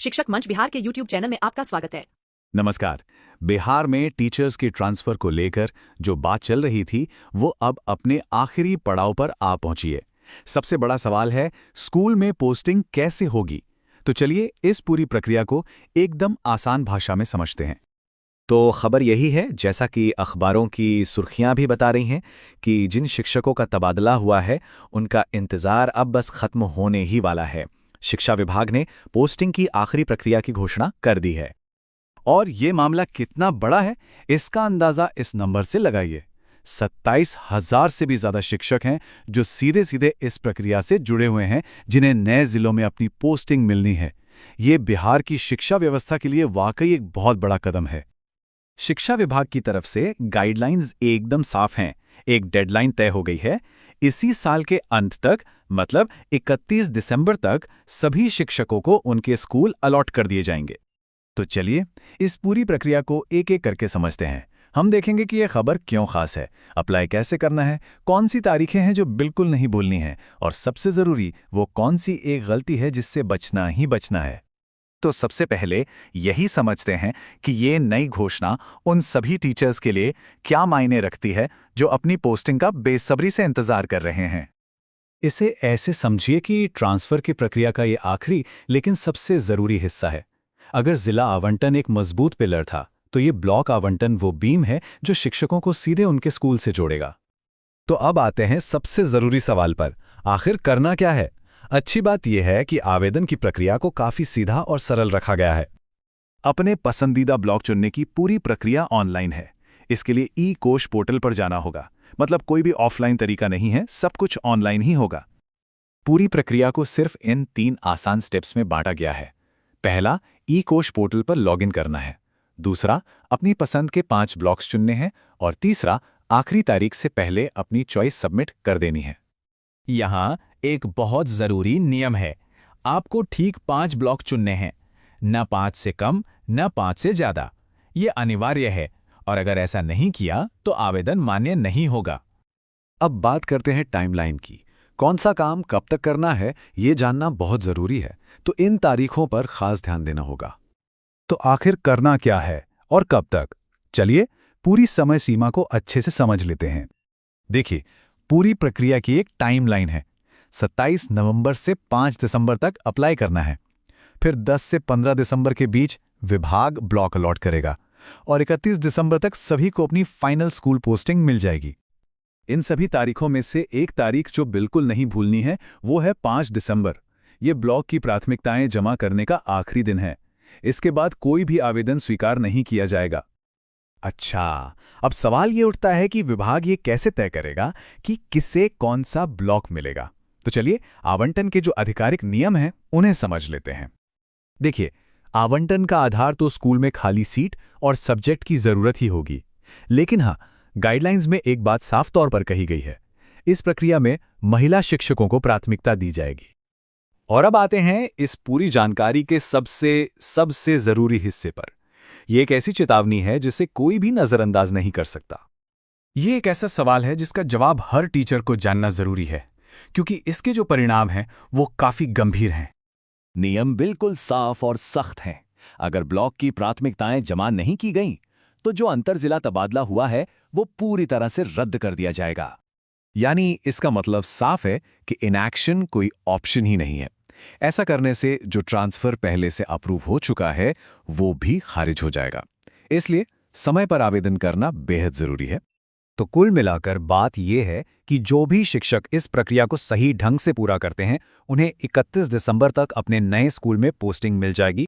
शिक्षक मंच बिहार के YouTube चैनल में आपका स्वागत है। नमस्कार। बिहार में टीचर्स की ट्रांसफर को लेकर जो बात चल रही थी वो अब अपने आखिरी पड़ाव पर आ पहुंची है। सबसे बड़ा सवाल है, स्कूल में पोस्टिंग कैसे होगी? तो चलिए इस पूरी प्रक्रिया को एकदम आसान भाषा में समझते हैं। तो खबर यही है, जैसा कि अखबारों की सुर्खियां भी बता रही हैं, कि जिन शिक्षकों का तबादला हुआ है उनका इंतजार अब बस खत्म होने ही वाला है। शिक्षा विभाग ने पोस्टिंग की आखिरी प्रक्रिया की घोषणा कर दी है। और ये मामला कितना बड़ा है, इसका अंदाजा इस नंबर से लगाइए। 27,000 से भी ज्यादा शिक्षक हैं जो सीधे सीधे इस प्रक्रिया से जुड़े हुए हैं, जिन्हें नए जिलों में अपनी पोस्टिंग मिलनी है। ये बिहार की शिक्षा व्यवस्था के लिए वाकई एक बहुत बड़ा कदम है। शिक्षा विभाग की तरफ से गाइडलाइंस एकदम साफ हैं। एक डेडलाइन तय हो गई है। इसी साल के अंत तक, मतलब 31 दिसंबर तक, सभी शिक्षकों को उनके स्कूल अलॉट कर दिए जाएंगे। तो चलिए इस पूरी प्रक्रिया को एक एक करके समझते हैं। हम देखेंगे कि यह खबर क्यों खास है, अप्लाई कैसे करना है, कौन सी तारीखें हैं जो बिल्कुल नहीं भूलनी हैं, और सबसे जरूरी वो कौन सी एक गलती है जिससे बचना ही बचना है। तो सबसे पहले यही समझते हैं कि ये नई घोषणा उन सभी टीचर्स के लिए क्या मायने रखती है जो अपनी पोस्टिंग का बेसब्री से इंतजार कर रहे हैं। इसे ऐसे समझिए कि ट्रांसफर की प्रक्रिया का ये आखिरी लेकिन सबसे जरूरी हिस्सा है। अगर जिला आवंटन एक मजबूत पिलर था, तो ये ब्लॉक आवंटन वो बीम है जो शिक्षकों को सीधे उनके स्कूल से जोड़ेगा। तो अब आते हैं सबसे जरूरी सवाल पर, आखिर करना क्या है? अच्छी बात यह है कि आवेदन की प्रक्रिया को काफी सीधा और सरल रखा गया है। अपने पसंदीदा ब्लॉक चुनने की पूरी प्रक्रिया ऑनलाइन है। इसके लिए ई-कोश पोर्टल पर जाना होगा, मतलब कोई भी ऑफलाइन तरीका नहीं है, सब कुछ ऑनलाइन ही होगा। पूरी प्रक्रिया को सिर्फ इन 3 आसान स्टेप्स में बांटा गया है। पहला, ई-कोश पोर्टल पर लॉगिन करना है। दूसरा, अपनी पसंद के 5 ब्लॉक्स चुनने हैं। और तीसरा, आखिरी तारीख से पहले अपनी चॉइस सबमिट कर देनी है। यहाँ एक बहुत जरूरी नियम है। आपको ठीक 5 ब्लॉक चुनने हैं, न 5 से कम न 5 से ज्यादा। ये अनिवार्य है, और अगर ऐसा नहीं किया तो आवेदन मान्य नहीं होगा। अब बात करते हैं टाइमलाइन की। कौन सा काम कब तक करना है, ये जानना बहुत जरूरी है, तो इन तारीखों पर खास ध्यान देना होगा। तो आखिर करना क्या है और कब तक? चलिए पूरी समय सीमा को अच्छे से समझ लेते हैं। देखिए, पूरी प्रक्रिया की एक टाइमलाइन है। 27 नवंबर से 5 दिसंबर तक अप्लाई करना है। फिर 10 से 15 दिसंबर के बीच विभाग ब्लॉक अलॉट करेगा, और 31 दिसंबर तक सभी को अपनी फाइनल स्कूल पोस्टिंग मिल जाएगी। इन सभी तारीखों में से एक तारीख जो बिल्कुल नहीं भूलनी है, वो है 5 दिसंबर। ये ब्लॉक की प्राथमिकताएं जमा करने का आखिरी दिन है। इसके बाद कोई भी आवेदन स्वीकार नहीं किया जाएगा। अच्छा, अब सवाल ये उठता है कि विभाग ये कैसे तय करेगा कि किसे कौन सा ब्लॉक मिलेगा? तो चलिए आवंटन के जो आधिकारिक नियम हैं उन्हें समझ लेते हैं। देखिए, आवंटन का आधार तो स्कूल में खाली सीट और सब्जेक्ट की जरूरत ही होगी। लेकिन हाँ, गाइडलाइंस में एक बात साफ तौर पर कही गई है, इस प्रक्रिया में महिला शिक्षकों को प्राथमिकता दी जाएगी। और अब आते हैं इस पूरी जानकारी के सबसे जरूरी हिस्से पर। यह एक ऐसी चेतावनी है जिसे कोई भी नजरअंदाज नहीं कर सकता। ये एक ऐसा सवाल है जिसका जवाब हर टीचर को जानना जरूरी है, क्योंकि इसके जो परिणाम हैं वो काफी गंभीर हैं। नियम बिल्कुल साफ और सख्त हैं। अगर ब्लॉक की प्राथमिकताएं जमा नहीं की गईं, तो जो अंतरजिला तबादला हुआ है वो पूरी तरह से रद्द कर दिया जाएगा। यानी इसका मतलब साफ है कि इनएक्शन कोई ऑप्शन ही नहीं है। ऐसा करने से जो ट्रांसफर पहले से अप्रूव हो चुका है वो भी खारिज हो जाएगा। इसलिए समय पर आवेदन करना बेहद जरूरी है। तो कुल मिलाकर बात यह है कि जो भी शिक्षक इस प्रक्रिया को सही ढंग से पूरा करते हैं, उन्हें 31 दिसंबर तक अपने नए स्कूल में पोस्टिंग मिल जाएगी।